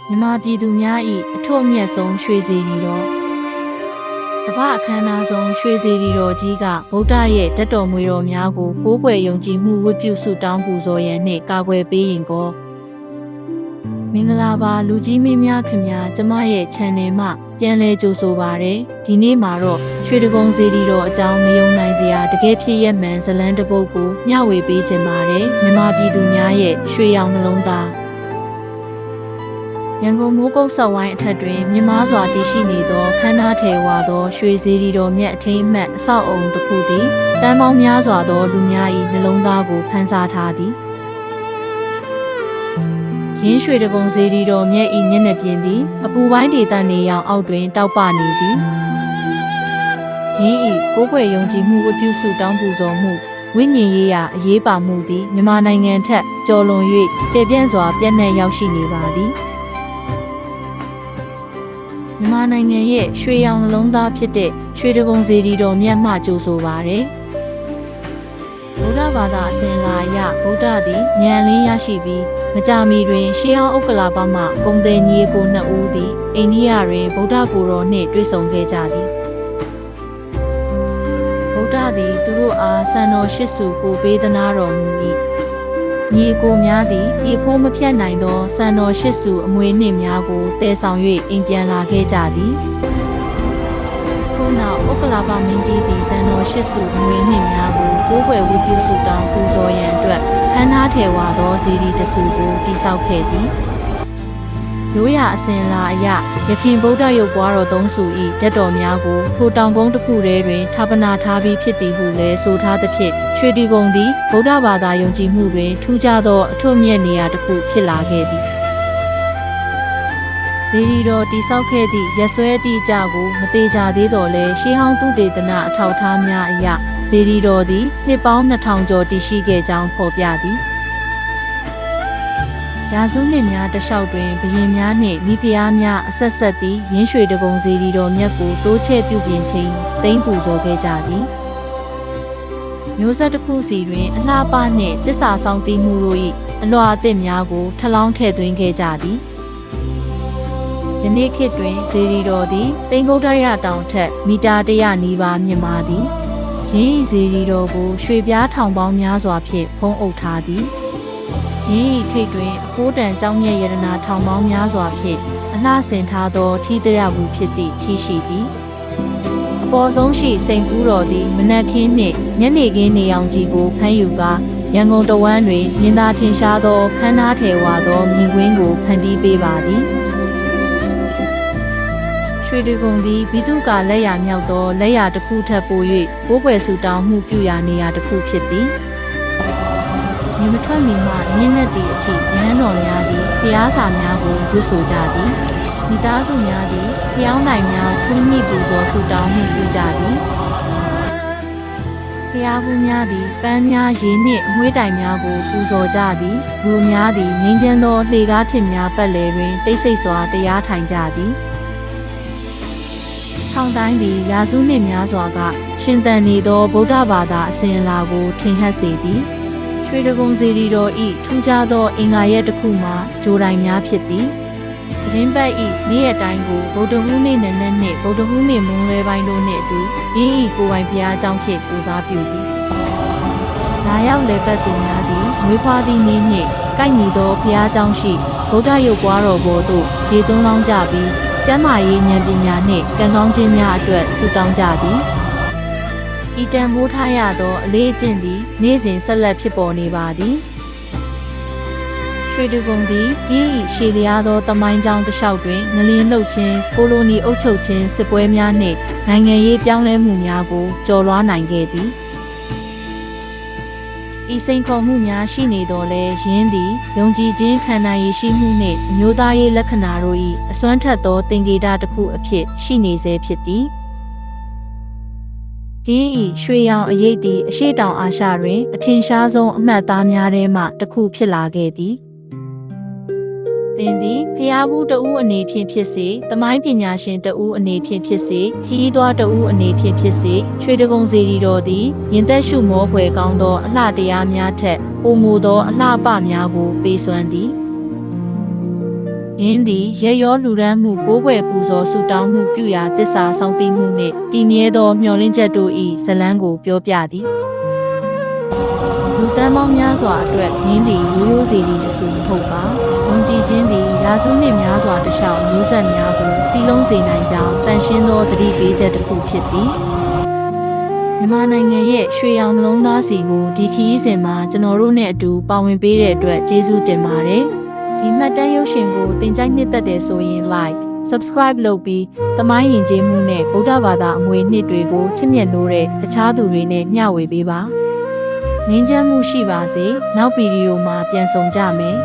မြန်မာပြည်သူများ၏အထွတ်အမြတ်ဆုံးရွှေစေတီတော်ကမ္ဘာအခမ်းအနားဆုံးရွှေစေတီတော်ကြီးကဗုဒ္ဓရဲ့ဓာတ်တော်မွေတော်များကိုကိုးကွယ်ယုံကြည်မှုဝတ်ပြုဆုတောင်းပူဇော်ရန်နှင့်ကာကွယ်ပေးရင်ကိုမင်္ဂလာပါလူကြီးမင်းများခင်ဗျာကျမရဲ့ channel မှာပြန်လည်ကြိုဆိုပါရစေဒီနေ့မှာတော့ရွှေတကုံစေတီတော်အကြောင်းမယုံနိုင်စရာတကယ်ဖြစ်ရမှန်ဇလန်းတစ်ပုဒ်ကိုမျှဝေပေးခြင်းပါတယ်မြန်မာပြည်သူများရဲ့ရွှေရောင်နှလုံးသားရန်ကုန်မိုးကုတ်ဆောက်ဝိုင်းအထက်တွင်မြင့်မားစွာတည်ရှိနေသောခမ်းနားထည်ဝါသောရွှေစေတီတော်မြတ်အထိမ်းအမှတ်အဆောက်အုံတစ်ခုသည်တန်ပေါင်းများစွာသောလူများ၏နှလုံးသားကိုဖန်ဆာထားသည်ရင်းရွှေတကုံစေတီတော်မြတ်၏မျက်နှာပြင်သည်အပူပိုင်းဒေသနေရောင်အောက်တွင်တောက်ပနေသည်ရင်း၏ကိုးကွယ်ယုံကြည်မှုဝတ်ပြုဆုတောင်းပူဇော်မှုဝိညာဉ်ရေးရာအရေးပါမှုသည်မြန်မာနိုင်ငံထက်ကျော်လွန်၍ကျေပြန့်စွာပြန့်နှံ့ရောက်ရှိနေပါသည်မြန်မာနိုင်ငံရဲ့ရွှေရောင်နှလုံးသားဖြစ်တဲ့ရွှေတကုံစေတီတော်မြတ်မှကြိုဆိုပါရယ်ဗုဒ္ဓဘာသာအစဉ်လာအရဗုဒ္ဓသည်ဉာဏ်လင်းရရှိပြီးမကြာမီတွင်ရှေးဟောင်းဥက္ကလာပမှဂုံတယ်ညီကိုနှစ်ဦးသည်အိန္ဒိယတွင်ဗုဒ္ဓကိုယ်တော်နှင့်တွေ့ဆုံခဲ့ကြသည်ဗုဒ္ဓသည်သူတို့အားစံတော်ရှစ်စုကိုပေးသနာတော်မူ၏ညီကိုများသည်ဤဖိုးမဖြတ်နိုင်သောစံတော်ရှစ်စုအမွေနှင့်များကိုတည်ဆောင်၍အိမ်ပြန်လာခဲ့ကြသည်ထို့နောက်ဥက္ကလာပမင်းကြီးသည်စံတော်ရှစ်စုအမွေနှင့်များကိုကိုးကွယ်ဝတ်ပြုဆုတောင်းပူဇော်ရန်အတွက်ခမ်းနားထည်ဝါသောစေတီတစုကိုတည်ဆောက်ခဲ့သည်ရိုးရာအစဉ်လာအရယခင်ဗုဒ္ဓရုပ်ပွားတော်သုံးစု၏ဓာတ်တော်များကိုထိုတောင်ကုန်းတစ်ခုထဲတွင်ဌာပနာထားပြီးဖြစ်သည်ဟုလည်းဆိုထားသဖြင့်ရွှေတီကုံသည်ဗုဒ္ဓဘာသာယုံကြည်မှုတွင်ထူးခြားသောအထွတ်အမြတ်နေရာတစ်ခုဖြစ်လာခဲ့သည်စေတီတော်တည်ဆောက်ခဲ့သည့်ရက်စွဲတိကျကိုမသေးကြသေးတော့လဲရှေးဟောင်းသုတေသနအထောက်အထားများအရစေတီတော်သည်နှစ်ပေါင်း2000ကျော်တည်ရှိခဲ့ကြောင်းဖော်ပြသည်ရာစုနှစ်များတလျှောက်တွင်ဘုရင်များနှင့်မိဖုရားများအဆက်ဆက်သည့်ရင်းရွှေတကုံစေတီတော်မြတ်ကိုတိုးချဲ့ပြုပြင်ထိန်းသိမ်းပူဇော်ခဲ့ကြသည်မျိုးဆက်တစ်ခုစီတွင်အလှပနှင့်တစ္ဆာဆောင်တည်မှုတို့၏အလွှာအသစ်များကိုထလောင်းထည့်သွင်းခဲ့ကြသည်ယနေ့ခေတ်တွင်စေတီတော်သည်သိန်းကုဋ္ဌရတောင်ထက်မီတာ100နီးပါးမြင့်မာသည်ရင်းစေတီတော်ကိုရွှေပြားထောင်ပေါင်းများစွာဖြင့်ဖုံးအုပ်ထားသည်ရင်း၏ထိပ်တွင်အဖိုးတန်ကြောင်းမြတ်ရတနာထောင်ပေါင်းများစွာဖြင့်အလှဆင်ထားသောထီးတရဝူဖြစ်သည့်ထီးရှိသည်အပေါ်ဆုံးရှိစိန်ကူးတော်သည်မနက်ခင်းနှင့်ညနေခင်းနေအောင်ကြီးကိုဖမ်းယူကာရန်ကုန်တဝမ်းတွင်မြင်သာထင်ရှားသောခမ်းနားထည်ဝါသောမြင်ကွင်းကိုဖန်တီးပေးပါသည်ရွှေတကုံသည်ဘိတုကာလက်ရာမြောက်သောလက်ရာတစ်ခုထပ်ပို၍ဘိုးကွယ်ဆူတောင်းမှုပြုရာနေရာတစ်ခုဖြစ်သည်မြေမထွက်မီမှညနေသည့်အထိရဟန်းတော်များသည်ဖျားစာများကိုရွတ်ဆိုကြသည်မိသားစုများသည်ဖျောင်းနိုင်များထူးမြင့်ပူဇော်ဆူတောင်းမှုပြုကြသည်ဖျားဘူးများသည်ပန်းများရေနှင့်အမွှေးတိုင်များကိုပူဇော်ကြသည်လူများသည်ငြိမ်းချမ်းသောလှေကားထစ်များပတ်လည်တွင်တိတ်ဆိတ်စွာတရားထိုင်ကြသည်ထောင်တိုင်းသည်ရာစုနှစ်များစွာကရှင်သန်နေသောဗုဒ္ဓဘာသာအစဉ်အလာကိုထင်ဟပ်စေသည်ရွှေတကုံစေတီတော်ဤထူးခြားသောအင်္ဂါရက်တစ်ခုမှာဂျိုတိုင်များဖြစ်သည်သတင်းပတ်ဤနေ့ရက်တိုင်းကိုဗုဒ္ဓဟူးနေ့နံနက်နှင့်ဗုဒ္ဓဟူးနေ့မွန်းလွဲပိုင်းတို့နှင့်အတူရင်းဤကိုယ်ပိုင်ဘုရားအကြောင်းဖြင့်ပူဇော်ပြုသည်လာရောက်လည်ပတ်သူများသည်မွေးဖွားသည့်နေ့နှင့်ကိုက်ညီသောဘုရားအကြောင်းရှိဗုဒ္ဓရုပ်ပွားတော်ပေါ်သို့ရေသွန်းလောင်းကြပြီးကျမ်းမာရေးဉာဏ်ပညာနှင့်ကံကောင်းခြင်းများအတွက်ဆုတောင်းကြသည်ဤတန်ဖိုးထားရသောအလေးအကျင့်သည်နေ့စဉ်ဆက်လက်ဖြစ်ပေါ်နေပါသည်ရွှေတကုံသည်ရင်း၏ရှည်လျားသောသမိုင်းကြောင်းတစ်လျှောက်တွင်ငလင်းလှုပ်ခြင်းကိုလိုနီအုပ်ချုပ်ခြင်းစစ်ပွဲများနှင့်နိုင်ငံရေးပြောင်းလဲမှုများကိုကျော်လွှားနိုင်ခဲ့သည်ဤစိန်ခေါ်မှုများရှိနေတော်လဲယင်းသည်ယုံကြည်ခြင်းခံနိုင်ရရှိမှုနှင့်အမျိုးသားရေးလက္ခဏာတို့၏အစွမ်းထက်သောသင်္ကေတတစ်ခုအဖြစ်ရှိနေဆဲဖြစ်သည်ရင်းဤရွှေရောင်အရေးသည်အရှိတောင်အာရှတွင်အထင်ရှားဆုံးအမှတ်အသားများထဲမှတစ်ခုဖြစ်လာခဲ့သည်သင်သည်ဖျားဘူးတဦးအနေဖြင့်ဖြစ်စေသမိုင်းပညာရှင်တဦးအနေဖြင့်ဖြစ်စေခီးသွွားတဦးအနေဖြင့်ဖြစ်စေရွှေတကုံစေတီတော်သည်ရင်သက်ရှုမောဖွယ်ကောင်းသောအလှတရားများထက်ပိုမိုသောအလှပများကိုပေးစွမ်းသည် ယင်းသည်ရေရောလူရန်မှုကိုးကွယ်ပူဇော်ဆုတောင်းမှုပြုရာတစ္ဆာဆောင်တည်မှုနှင့်တည်မြဲသောမျှော်လင့်ချက်တို့၏ဇလန်းကိုပြောပြသည်လူတန်းပေါင်းများစွာအတွက်ယင်းသည်ရိုးရိုးစီသည်တဆူမဟုတ်ပါယုံကြည်ခြင်းသည်ရာစုနှစ်များစွာတခြားမျိုးဆက်များကိုစီလုံးစေနိုင်ကြောင်းတန်ရှင်းသောသတိပေးချက်တစ်ခုဖြစ်သည်မြန်မာနိုင်ငံရဲ့ရွှေရောင်နှလုံးသားစီကိုဒီခီးစဉ်မှာကျွန်တော်တို့နဲ့အတူပါဝင်ပေးတဲ့အတွက်ကျေးဇူးတင်ပါတယ်ဒီမှတ်တမ်းရုပ်ရှင်ကိုသင်ကြိုက်နှစ်သက်တယ်ဆိုရင် like subscribe လုပ်ပြီးသမိုင်းယဉ်ကျေးမှုနဲ့ဗုဒ္ဓဘာသာအမွေအနှစ်တွေကိုချစ်မြတ်နိုးတဲ့တခြားသူတွေနဲ့မျှဝေပေးပါငြိမ်းချမ်းမှုရှိပါစေနောက်ဗီဒီယိုမှာပြန်ဆောင်ကြမယ်